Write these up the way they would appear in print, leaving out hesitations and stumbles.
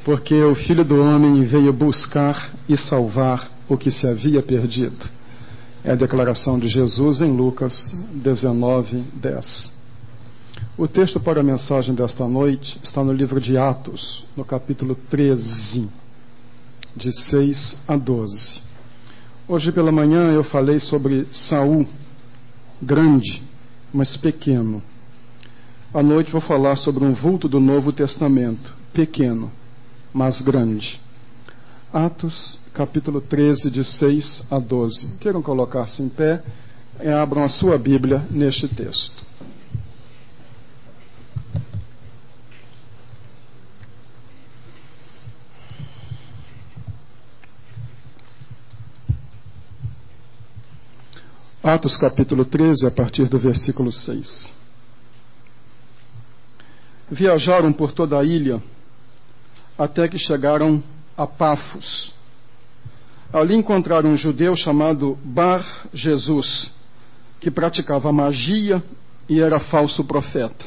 porque o Filho do Homem veio buscar e salvar o que se havia perdido. É a declaração de Jesus em Lucas 19:10. O texto para a mensagem desta noite está no livro de Atos, no capítulo 13, de 6 a 12. Hoje pela manhã eu falei sobre Saul, grande, mas pequeno. À noite vou falar sobre um vulto do Novo Testamento, pequeno, mas grande. Atos, capítulo 13, de 6 a 12. Queiram colocar-se em pé e abram a sua Bíblia neste texto. Atos, capítulo 13, a partir do versículo 6. Viajaram por toda a ilha, até que chegaram a Pafos. Ali encontraram um judeu chamado Bar Jesus, que praticava magia e era falso profeta.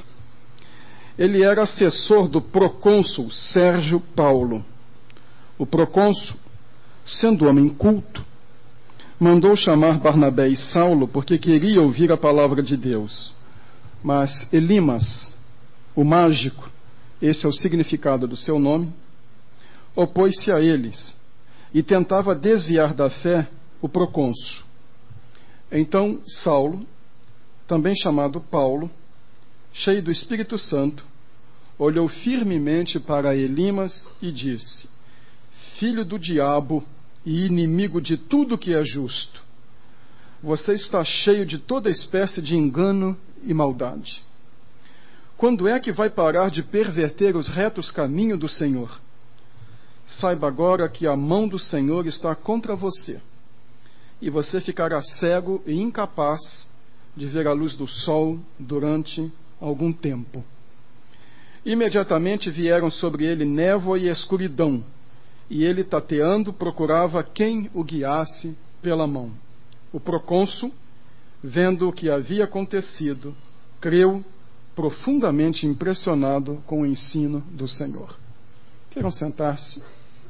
Ele era assessor do procônsul Sérgio Paulo. O procônsul, sendo homem culto, mandou chamar Barnabé e Saulo porque queria ouvir a palavra de Deus. Mas Elimas, o mágico, esse é o significado do seu nome, opôs-se a eles e tentava desviar da fé o procônsul. Então Saulo, também chamado Paulo, cheio do Espírito Santo, olhou firmemente para Elimas e disse: Filho do diabo e inimigo de tudo que é justo, você está cheio de toda espécie de engano e maldade. Quando é que vai parar de perverter os retos caminhos do Senhor? Saiba agora que a mão do Senhor está contra você, e você ficará cego e incapaz de ver a luz do sol durante algum tempo. Imediatamente vieram sobre ele névoa e escuridão, e ele, tateando, procurava quem o guiasse pela mão. O procônsul, vendo o que havia acontecido, creu, profundamente impressionado com o ensino do Senhor. Queiram sentar-se,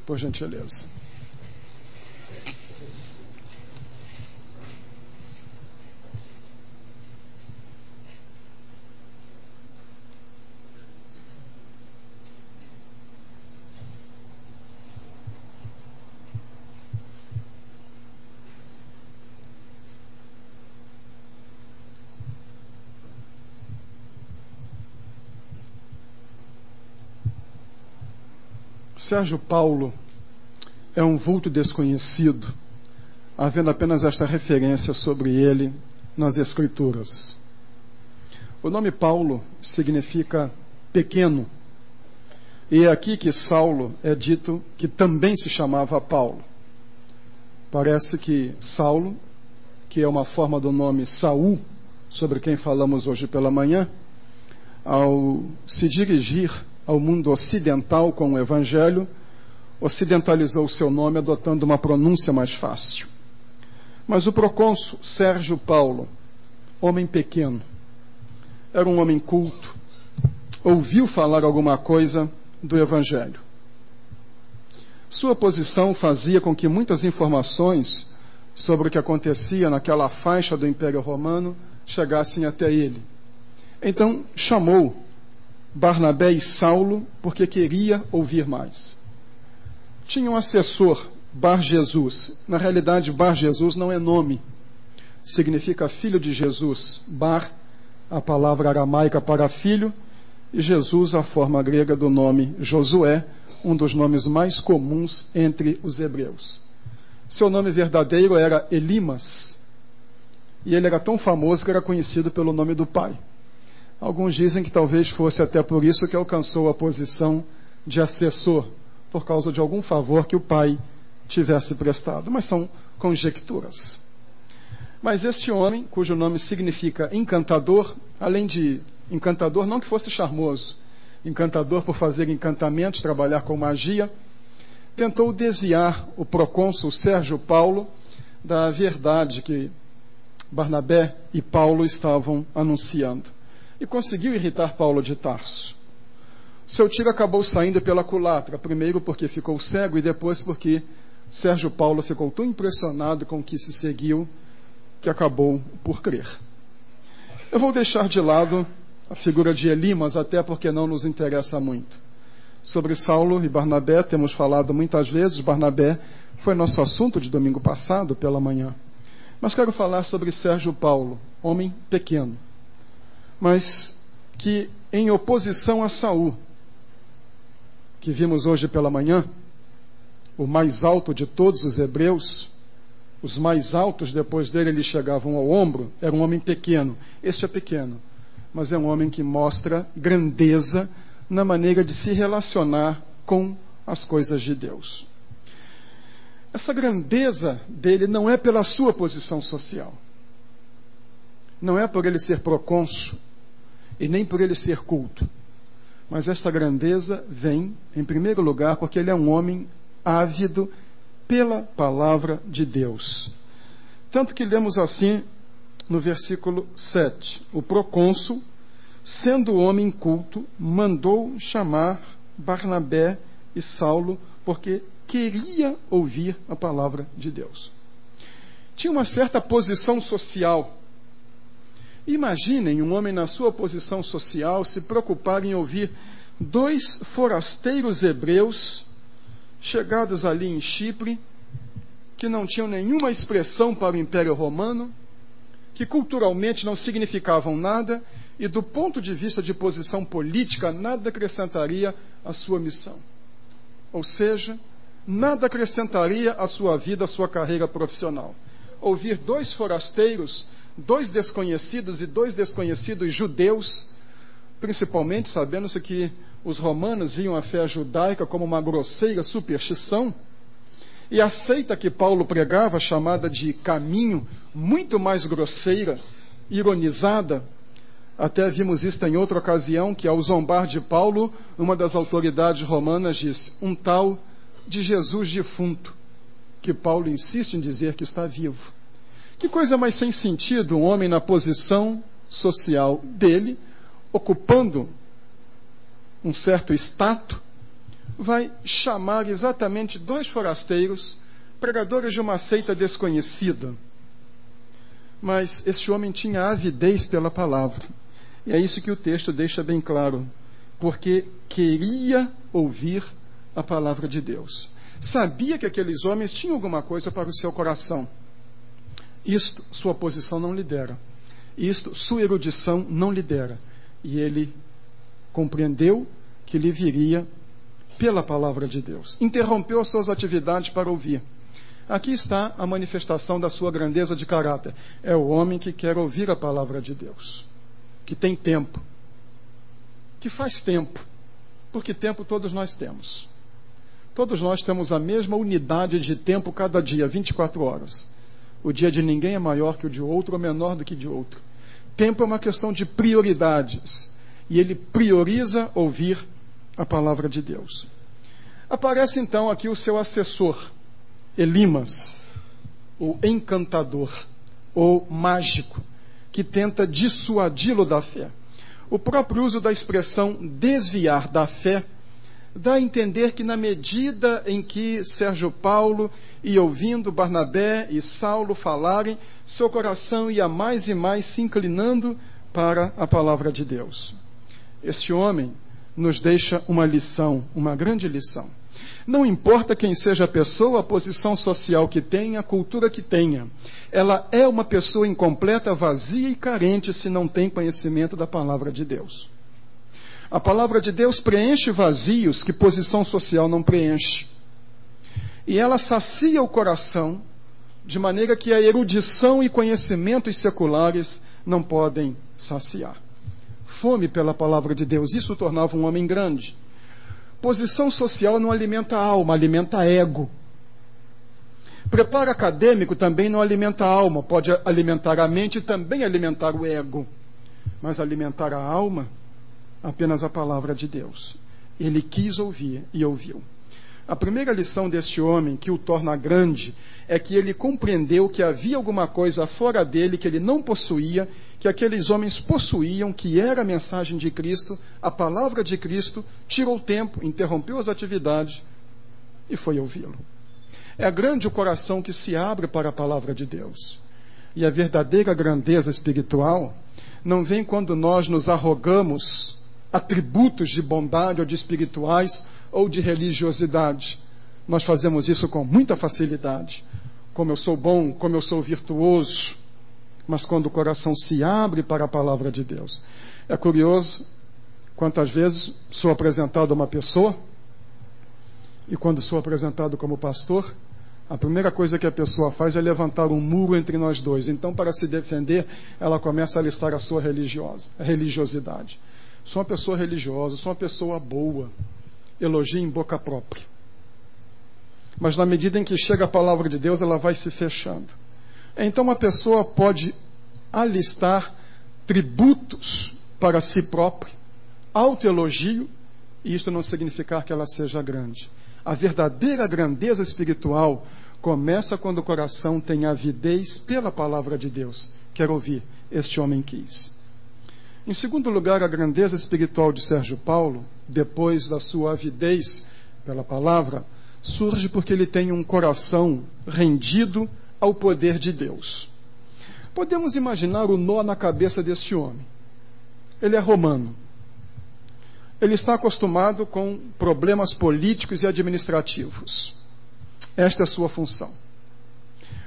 por gentileza. Sérgio Paulo é um vulto desconhecido, havendo apenas esta referência sobre ele nas Escrituras. O nome Paulo significa pequeno, e é aqui que Saulo é dito que também se chamava Paulo. Parece que Saulo, que é uma forma do nome Saul, sobre quem falamos hoje pela manhã, ao se dirigir ao mundo ocidental com o Evangelho, ocidentalizou o seu nome adotando uma pronúncia mais fácil. Mas o procônsul Sérgio Paulo, homem pequeno, era um homem culto, ouviu falar alguma coisa do Evangelho. Sua posição fazia com que muitas informações sobre o que acontecia naquela faixa do Império Romano chegassem até ele. Então chamou Barnabé e Saulo porque queria ouvir mais. Tinha um assessor, Bar Jesus. Na realidade, Bar Jesus não é nome. Significa filho de Jesus. Bar, a palavra aramaica para filho, e Jesus, a forma grega do nome Josué, um dos nomes mais comuns entre os hebreus. Seu nome verdadeiro era Elimas, e ele era tão famoso que era conhecido pelo nome do pai. Alguns dizem que talvez fosse até por isso que alcançou a posição de assessor, por causa de algum favor que o pai tivesse prestado. Mas são conjecturas. Mas este homem, cujo nome significa encantador, além de encantador, não que fosse charmoso, encantador por fazer encantamentos, trabalhar com magia, tentou desviar o procônsul Sérgio Paulo da verdade que Barnabé e Paulo estavam anunciando. E conseguiu irritar Paulo de Tarso. Seu tiro acabou saindo pela culatra, primeiro porque ficou cego e depois porque Sérgio Paulo ficou tão impressionado com o que se seguiu que acabou por crer. Eu vou deixar de lado a figura de Elimas, até porque não nos interessa muito. Sobre Saulo e Barnabé temos falado muitas vezes. Barnabé foi nosso assunto de domingo passado pela manhã. Mas quero falar sobre Sérgio Paulo, homem pequeno, mas que em oposição a Saul, que vimos hoje pela manhã, o mais alto de todos os hebreus, os mais altos depois dele lhe chegavam ao ombro, era um homem pequeno. Este é pequeno, mas é um homem que mostra grandeza na maneira de se relacionar com as coisas de Deus. Essa grandeza dele não é pela sua posição social, não é por ele ser procônsul e nem por ele ser culto, mas esta grandeza vem, em primeiro lugar, porque ele é um homem ávido pela palavra de Deus. Tanto que lemos assim no versículo 7: o procônsul, sendo homem culto, mandou chamar Barnabé e Saulo, porque queria ouvir a palavra de Deus. Tinha uma certa posição social. Imaginem um homem na sua posição social se preocupar em ouvir dois forasteiros hebreus chegados ali em Chipre, que não tinham nenhuma expressão para o Império Romano, que culturalmente não significavam nada e do ponto de vista de posição política nada acrescentaria à sua missão. Ou seja, nada acrescentaria à sua vida, à sua carreira profissional. Ouvir dois forasteiros, dois desconhecidos e dois desconhecidos judeus, principalmente sabendo-se que os romanos viam a fé judaica como uma grosseira superstição, e a seita que Paulo pregava, chamada de caminho, muito mais grosseira, ironizada. Até vimos isto em outra ocasião, que ao zombar de Paulo, uma das autoridades romanas disse: um tal de Jesus defunto, que Paulo insiste em dizer que está vivo. Que coisa mais sem sentido um homem na posição social dele, ocupando um certo status, vai chamar exatamente dois forasteiros, pregadores de uma seita desconhecida. Mas este homem tinha avidez pela palavra. E é isso que o texto deixa bem claro. Porque queria ouvir a palavra de Deus. Sabia que aqueles homens tinham alguma coisa para o seu coração. Isto sua posição não lhe dera. Isto sua erudição não lhe dera. E ele compreendeu que lhe viria pela palavra de Deus. Interrompeu as suas atividades para ouvir. Aqui está a manifestação da sua grandeza de caráter. É o homem que quer ouvir a palavra de Deus, que tem tempo, que faz tempo, porque tempo todos nós temos. Todos nós temos a mesma unidade de tempo cada dia, 24 horas. O dia de ninguém é maior que o de outro ou menor do que de outro. Tempo é uma questão de prioridades. E ele prioriza ouvir a palavra de Deus. Aparece então aqui o seu assessor, Elimas, o encantador, ou mágico, que tenta dissuadi-lo da fé. O próprio uso da expressão desviar da fé dá a entender que na medida em que Sérgio Paulo ia ouvindo Barnabé e Saulo falarem, seu coração ia mais e mais se inclinando para a palavra de Deus. Este homem nos deixa uma lição, uma grande lição. Não importa quem seja a pessoa, a posição social que tenha, a cultura que tenha. Ela é uma pessoa incompleta, vazia e carente se não tem conhecimento da palavra de Deus. A palavra de Deus preenche vazios que posição social não preenche. E ela sacia o coração de maneira que a erudição e conhecimentos seculares não podem saciar. Fome pela palavra de Deus, isso tornava um homem grande. Posição social não alimenta a alma, alimenta ego. Preparo acadêmico também não alimenta a alma, pode alimentar a mente e também alimentar o ego. Mas alimentar a alma, apenas a palavra de Deus. Ele quis ouvir e ouviu. A primeira lição deste homem, que o torna grande, é que ele compreendeu que havia alguma coisa fora dele que ele não possuía, que aqueles homens possuíam, que era a mensagem de Cristo, a palavra de Cristo, tirou o tempo, interrompeu as atividades e foi ouvi-lo. É grande o coração que se abre para a palavra de Deus. E a verdadeira grandeza espiritual não vem quando nós nos arrogamos atributos de bondade ou de espirituais ou de religiosidade. Nós fazemos isso com muita facilidade. Como eu sou bom, como eu sou virtuoso. Mas quando o coração se abre para a palavra de Deus. É curioso quantas vezes sou apresentado a uma pessoa e quando sou apresentado como pastor, a primeira coisa que a pessoa faz é levantar um muro entre nós dois. Então, para se defender, ela começa a listar a sua religiosidade. Sou uma pessoa religiosa, sou uma pessoa boa. Elogia em boca própria. Mas na medida em que chega a palavra de Deus, ela vai se fechando. Então uma pessoa pode alistar tributos para si própria, autoelogio, e isto não significar que ela seja grande. A verdadeira grandeza espiritual começa quando o coração tem avidez pela palavra de Deus. Quero ouvir, este homem quis. Em segundo lugar, a grandeza espiritual de Sérgio Paulo, depois da sua avidez pela palavra, surge porque ele tem um coração rendido ao poder de Deus. Podemos imaginar o nó na cabeça deste homem. Ele é romano. Ele está acostumado com problemas políticos e administrativos. Esta é a sua função.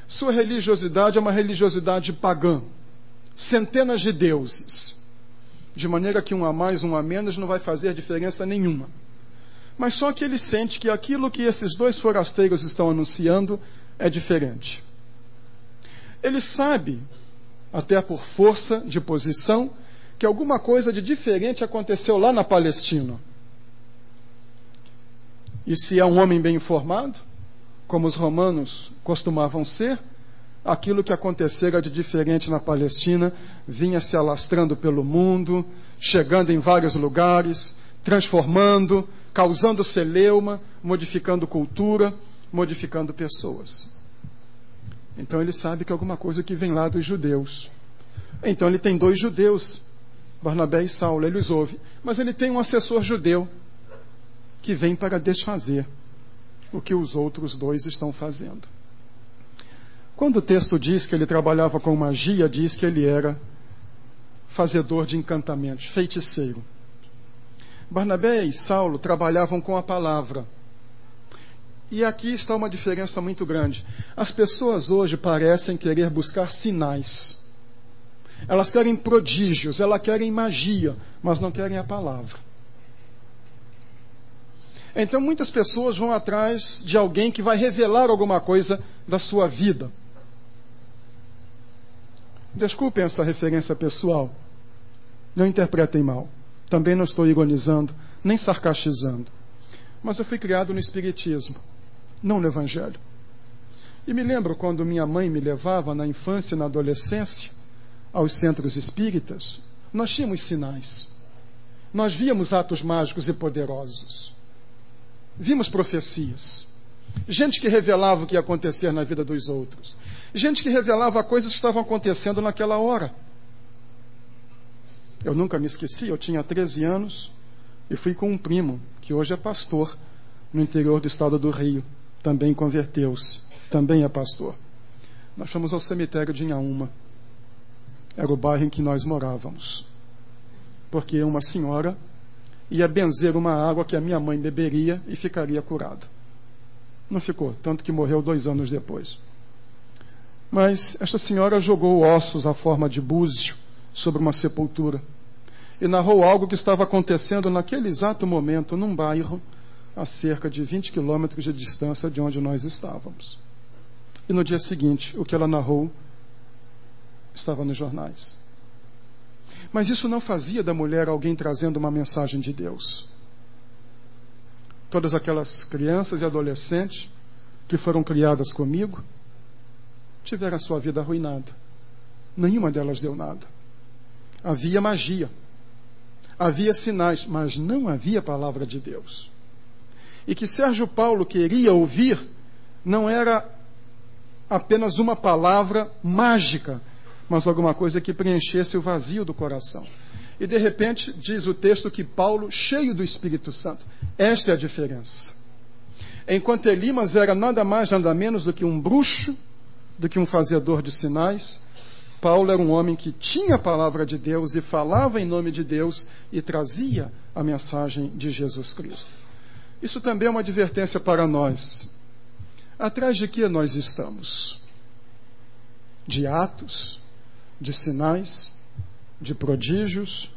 Sua religiosidade é uma religiosidade pagã. Centenas de deuses. De maneira que um a mais, um a menos não vai fazer diferença nenhuma. Mas só que ele sente que aquilo que esses dois forasteiros estão anunciando é diferente. Ele sabe, até por força de posição, que alguma coisa de diferente aconteceu lá na Palestina. E se é um homem bem informado, como os romanos costumavam ser, aquilo que acontecera de diferente na Palestina vinha se alastrando pelo mundo, chegando em vários lugares, transformando, causando celeuma, modificando cultura, modificando pessoas. Então ele sabe que é alguma coisa que vem lá dos judeus. Então ele tem dois judeus, Barnabé e Saulo, ele os ouve. Mas ele tem um assessor judeu que vem para desfazer o que os outros dois estão fazendo. Quando o texto diz que ele trabalhava com magia, diz que ele era fazedor de encantamentos, feiticeiro. Barnabé e Saulo trabalhavam com a palavra. E aqui está uma diferença muito grande. As pessoas hoje parecem querer buscar sinais. Elas querem prodígios, elas querem magia, mas não querem a palavra. Então muitas pessoas vão atrás de alguém que vai revelar alguma coisa da sua vida. Desculpem essa referência pessoal. Não interpretem mal. Também não estou ironizando, nem sarcastizando. Mas eu fui criado no Espiritismo, não no Evangelho. E me lembro quando minha mãe me levava na infância e na adolescência aos centros espíritas, nós tínhamos sinais. Nós víamos atos mágicos e poderosos. Vimos profecias. Gente que revelava o que ia acontecer na vida dos outros. Gente que revelava coisas que estavam acontecendo naquela hora. Eu nunca me esqueci, eu tinha 13 anos e fui com um primo, que hoje é pastor, no interior do estado do Rio. Também converteu-se, também é pastor. Nós fomos ao cemitério de Inhaúma. Era o bairro em que nós morávamos. Porque uma senhora ia benzer uma água que a minha mãe beberia e ficaria curada. Não ficou, tanto que morreu 2 anos depois. Mas esta senhora jogou ossos à forma de búzio sobre uma sepultura e narrou algo que estava acontecendo naquele exato momento num bairro a cerca de 20 quilômetros de distância de onde nós estávamos. E no dia seguinte, o que ela narrou estava nos jornais. Mas isso não fazia da mulher alguém trazendo uma mensagem de Deus. Todas aquelas crianças e adolescentes que foram criadas comigo tiveram a sua vida arruinada. Nenhuma delas deu nada. Havia magia, havia sinais, mas não havia palavra de Deus. E que Sérgio Paulo queria ouvir não era apenas uma palavra mágica, mas alguma coisa que preenchesse o vazio do coração. E de repente, diz o texto que Paulo, cheio do Espírito Santo, esta é a diferença. Enquanto Elimas era nada mais, nada menos do que um bruxo, do que um fazedor de sinais, Paulo era um homem que tinha a palavra de Deus e falava em nome de Deus e trazia a mensagem de Jesus Cristo. Isso também é uma advertência para nós. Atrás de que nós estamos? De atos, de sinais, de prodígios,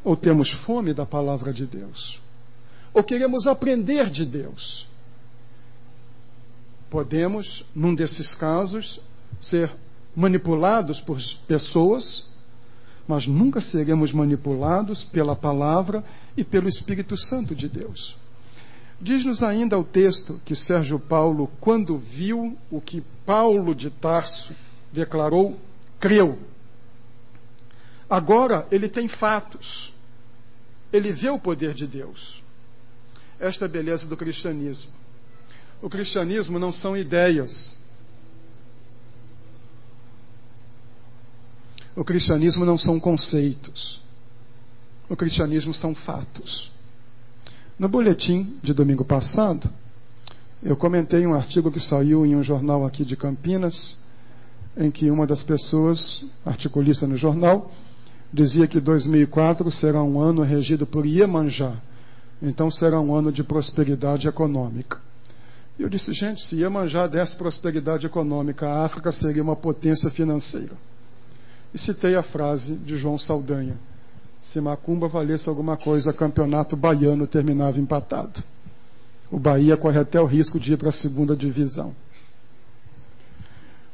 ou temos fome da palavra de Deus? Ou queremos aprender de Deus? Podemos, num desses casos, ser manipulados por pessoas, mas nunca seremos manipulados pela palavra e pelo Espírito Santo de Deus. Diz-nos ainda o texto que Sérgio Paulo, quando viu o que Paulo de Tarso declarou, creu. Agora ele tem fatos. Ele vê o poder de Deus. Esta é a beleza do cristianismo. O cristianismo não são ideias. O cristianismo não são conceitos. O cristianismo são fatos. No boletim de domingo passado, eu comentei um artigo que saiu em um jornal aqui de Campinas, em que uma das pessoas, articulista no jornal, dizia que 2004 será um ano regido por Iemanjá. Então será um ano de prosperidade econômica. E eu disse, gente, se Iemanjá desse prosperidade econômica, a África seria uma potência financeira. E citei a frase de João Saldanha: se macumba valesse alguma coisa, campeonato baiano terminava empatado. O Bahia corre até o risco de ir para a segunda divisão.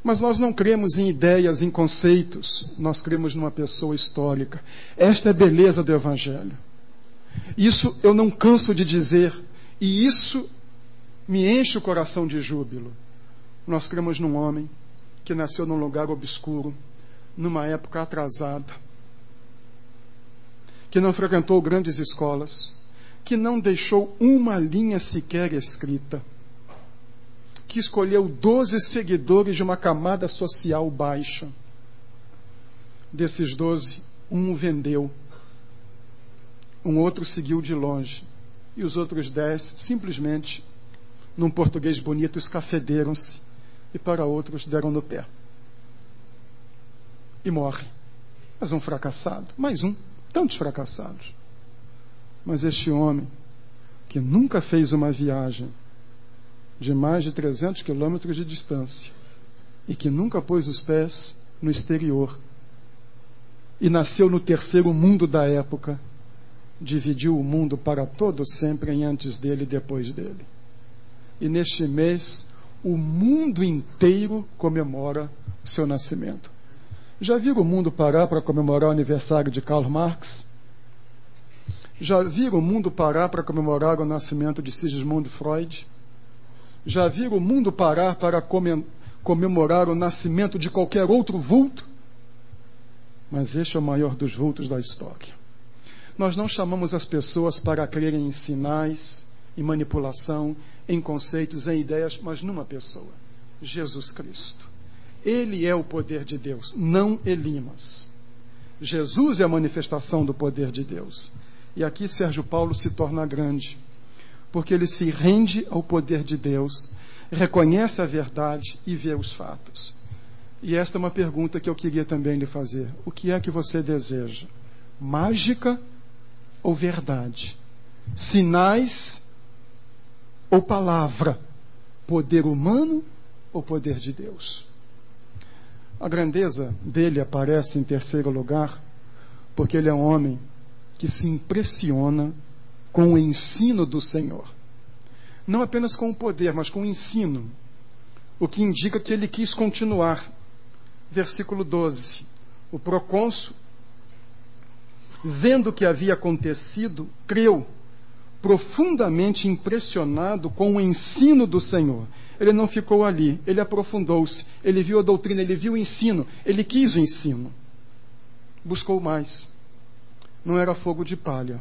Mas nós não cremos em ideias, em conceitos. Nós cremos numa pessoa histórica. Esta é a beleza do Evangelho. Isso eu não canso de dizer. E isso me enche o coração de júbilo. Nós cremos num homem que nasceu num lugar obscuro, numa época atrasada, que não frequentou grandes escolas, que não deixou uma linha sequer escrita, que escolheu 12 seguidores de uma camada social baixa. Desses 12, um vendeu, um outro seguiu de longe, e os outros 10 simplesmente, num português bonito, escafederam-se, e para outros deram no pé. E morre. Mas um fracassado, mais um, tantos fracassados. Mas este homem, que nunca fez uma viagem de mais de 300 quilômetros de distância, e que nunca pôs os pés no exterior, e nasceu no terceiro mundo da época, dividiu o mundo para todo sempre em antes dele e depois dele. E neste mês, o mundo inteiro comemora o seu nascimento. Já viram o mundo parar para comemorar o aniversário de Karl Marx? Já viram o mundo parar para comemorar o nascimento de Sigmund Freud? Já viram o mundo parar para comemorar o nascimento de qualquer outro vulto? Mas este é o maior dos vultos da história. Nós não chamamos as pessoas para crerem em sinais, em manipulação, em conceitos, em ideias, mas numa pessoa: Jesus Cristo. Ele é o poder de Deus, não Elimas. Jesus é a manifestação do poder de Deus. E aqui Sérgio Paulo se torna grande, porque ele se rende ao poder de Deus, reconhece a verdade e vê os fatos. E esta é uma pergunta que eu queria também lhe fazer. O que é que você deseja? Mágica ou verdade? Sinais ou palavra? Poder humano ou poder de Deus? A grandeza dele aparece em terceiro lugar, porque ele é um homem que se impressiona com o ensino do Senhor. Não apenas com o poder, mas com o ensino. O que indica que ele quis continuar. Versículo 12. O procônsul, vendo o que havia acontecido, creu, profundamente impressionado com o ensino do Senhor. Ele não ficou ali, ele aprofundou-se, ele viu a doutrina, ele viu o ensino, ele quis o ensino. Buscou mais. Não era fogo de palha.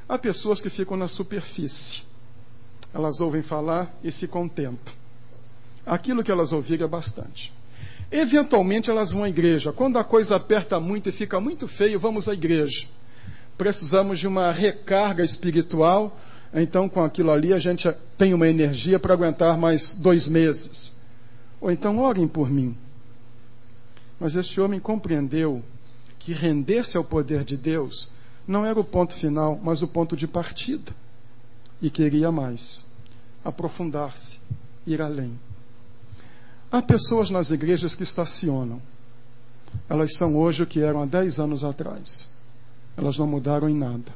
Há pessoas que ficam na superfície. Elas ouvem falar e se contentam. Aquilo que elas ouvirem é bastante. Eventualmente elas vão à igreja. Quando a coisa aperta muito e fica muito feio, vamos à igreja. Precisamos de uma recarga espiritual, então com aquilo ali a gente tem uma energia para aguentar mais 2 meses. Ou então orem por mim. Mas este homem compreendeu que render-se ao poder de Deus não era o ponto final, mas o ponto de partida. E queria mais, aprofundar-se, ir além. Há pessoas nas igrejas que estacionam. Elas são hoje o que eram há 10 anos atrás. Elas não mudaram em nada.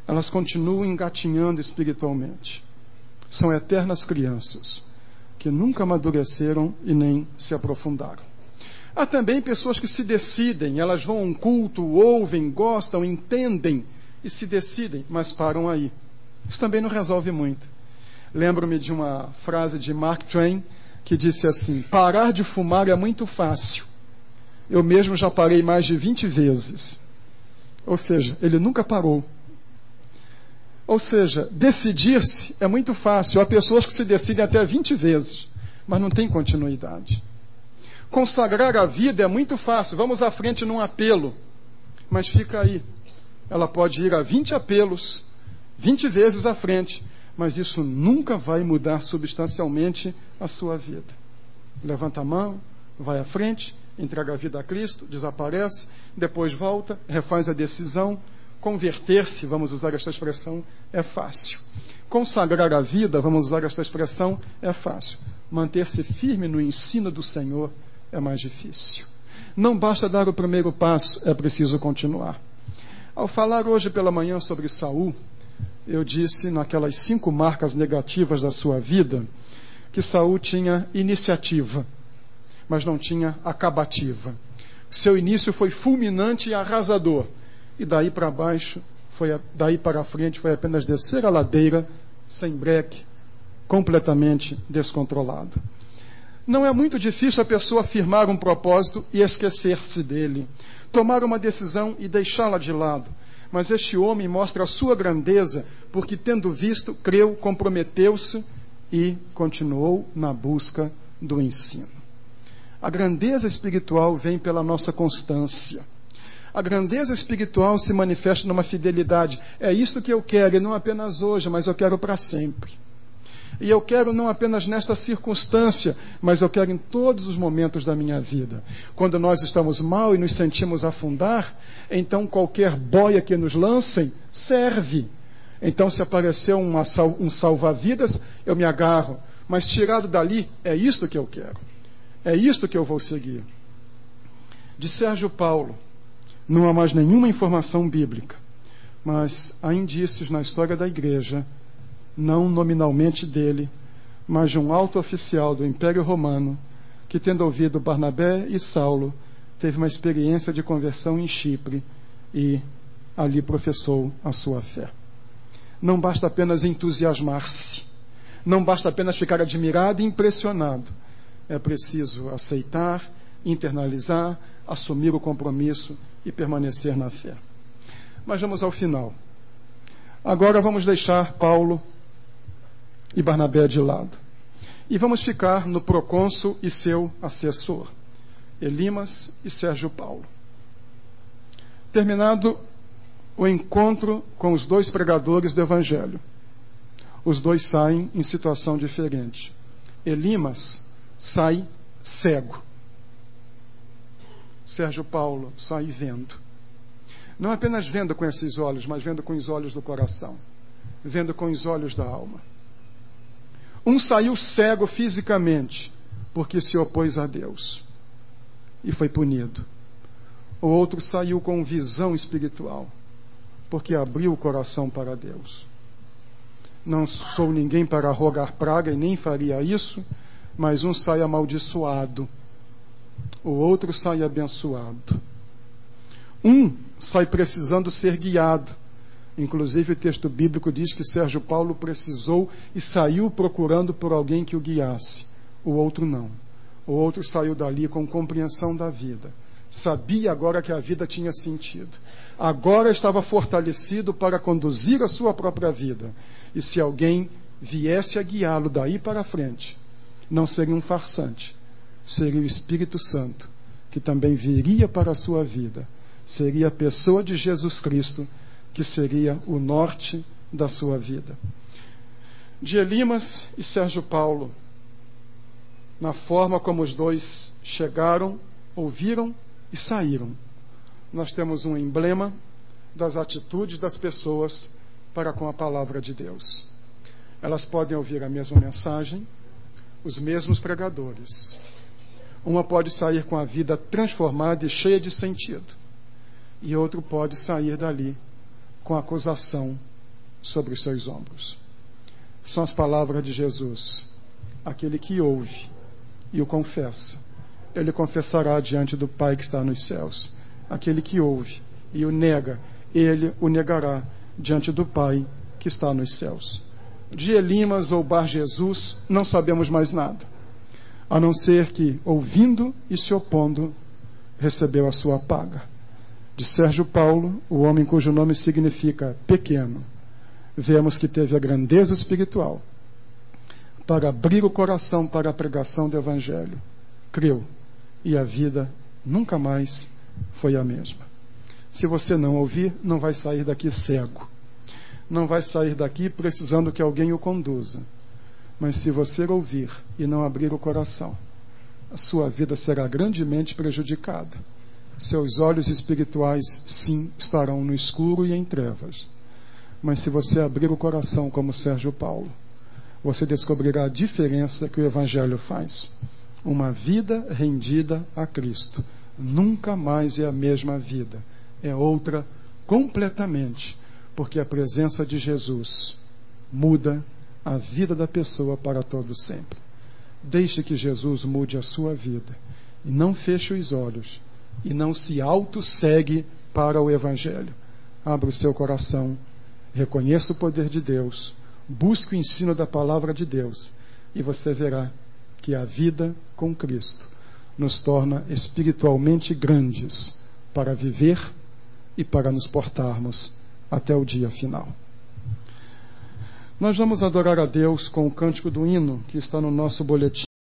Elas continuam engatinhando espiritualmente. São eternas crianças que nunca amadureceram e nem se aprofundaram. Há também pessoas que se decidem, elas vão a um culto, ouvem, gostam, entendem e se decidem, mas param aí. Isso também não resolve muito. Lembro-me de uma frase de Mark Twain que disse assim: parar de fumar é muito fácil. Eu mesmo já parei mais de 20 vezes. Ou seja, ele nunca parou. Ou seja, decidir-se é muito fácil. Há pessoas que se decidem até 20 vezes, mas não tem continuidade. Consagrar a vida é muito fácil. Vamos à frente num apelo, mas fica aí. Ela pode ir a 20 apelos, 20 vezes à frente, mas isso nunca vai mudar substancialmente a sua vida. Levanta a mão, vai à frente, entrega a vida a Cristo, desaparece, depois volta, refaz a decisão. Converter-se, vamos usar esta expressão, é fácil. Consagrar a vida, vamos usar esta expressão, é fácil. Manter-se firme no ensino do Senhor é mais difícil. Não basta dar o primeiro passo, é preciso continuar. Ao falar hoje pela manhã sobre Saul, eu disse naquelas 5 marcas negativas da sua vida, que Saul tinha iniciativa, mas não tinha acabativa. Seu início foi fulminante e arrasador, e daí para baixo, daí para frente, foi apenas descer a ladeira, sem breque, completamente descontrolado. Não é muito difícil a pessoa afirmar um propósito e esquecer-se dele, tomar uma decisão e deixá-la de lado. Mas este homem mostra a sua grandeza, porque tendo visto, creu, comprometeu-se e continuou na busca do ensino. A grandeza espiritual vem pela nossa constância. A grandeza espiritual se manifesta numa fidelidade. É isto que eu quero, e não apenas hoje, mas eu quero para sempre. E eu quero não apenas nesta circunstância, mas eu quero em todos os momentos da minha vida. Quando nós estamos mal e nos sentimos afundar, então qualquer boia que nos lancem serve. Então se aparecer um salva-vidas, eu me agarro. Mas tirado dali, é isto que eu quero. É isto que eu vou seguir. De Sérgio Paulo, não há mais nenhuma informação bíblica, mas há indícios na história da igreja, não nominalmente dele, mas de um alto oficial do Império Romano, que tendo ouvido Barnabé e Saulo, teve uma experiência de conversão em Chipre e ali professou a sua fé. Não basta apenas entusiasmar-se, não basta apenas ficar admirado e impressionado. É preciso aceitar, internalizar, assumir o compromisso e permanecer na fé. Mas vamos ao final. Agora vamos deixar Paulo e Barnabé de lado. E vamos ficar no procônsul e seu assessor, Elimas e Sérgio Paulo. Terminado o encontro com os 2 pregadores do Evangelho, os 2 saem em situação diferente. Elimas sai cego. Sérgio Paulo sai vendo. Não apenas vendo com esses olhos, mas vendo com os olhos do coração. Vendo com os olhos da alma. Um saiu cego fisicamente, porque se opôs a Deus e foi punido. O outro saiu com visão espiritual, porque abriu o coração para Deus. Não sou ninguém para rogar praga e nem faria isso, mas um sai amaldiçoado, o outro sai abençoado. Um sai precisando ser guiado. Inclusive o texto bíblico diz que Sérgio Paulo precisou e saiu procurando por alguém que o guiasse. O outro não. O outro saiu dali com compreensão da vida. Sabia agora que a vida tinha sentido. Agora estava fortalecido para conduzir a sua própria vida. E se alguém viesse a guiá-lo daí para frente, não seria um farsante, seria o Espírito Santo, que também viria para a sua vida. Seria a pessoa de Jesus Cristo, que seria o norte da sua vida. D. Elimas e Sérgio Paulo, na forma como os dois chegaram, ouviram e saíram, nós temos um emblema das atitudes das pessoas para com a palavra de Deus. Elas podem ouvir a mesma mensagem, os mesmos pregadores. Uma pode sair com a vida transformada e cheia de sentido, e outro pode sair dali com acusação sobre os seus ombros. São as palavras de Jesus: aquele que ouve e o confessa, ele confessará diante do Pai que está nos céus. Aquele que ouve e o nega, ele o negará diante do Pai que está nos céus. De Elimas ou Bar Jesus, não sabemos mais nada, a não ser que, ouvindo e se opondo, recebeu a sua paga. De Sérgio Paulo, o homem cujo nome significa pequeno, vemos que teve a grandeza espiritual para abrir o coração para a pregação do Evangelho. Creu, e a vida nunca mais foi a mesma. Se você não ouvir, não vai sair daqui cego. Não vai sair daqui precisando que alguém o conduza. Mas se você ouvir e não abrir o coração, a sua vida será grandemente prejudicada. Seus olhos espirituais, sim, estarão no escuro e em trevas. Mas se você abrir o coração como Sérgio Paulo, você descobrirá a diferença que o Evangelho faz. Uma vida rendida a Cristo nunca mais é a mesma vida, é outra completamente, porque a presença de Jesus muda a vida da pessoa para todo sempre. Deixe que Jesus mude a sua vida e não feche os olhos e não se auto-segue para o Evangelho. Abra o seu coração, reconheça o poder de Deus, busque o ensino da palavra de Deus e você verá que a vida com Cristo nos torna espiritualmente grandes para viver e para nos portarmos até o dia final. Nós vamos adorar a Deus com o cântico do hino que está no nosso boletim.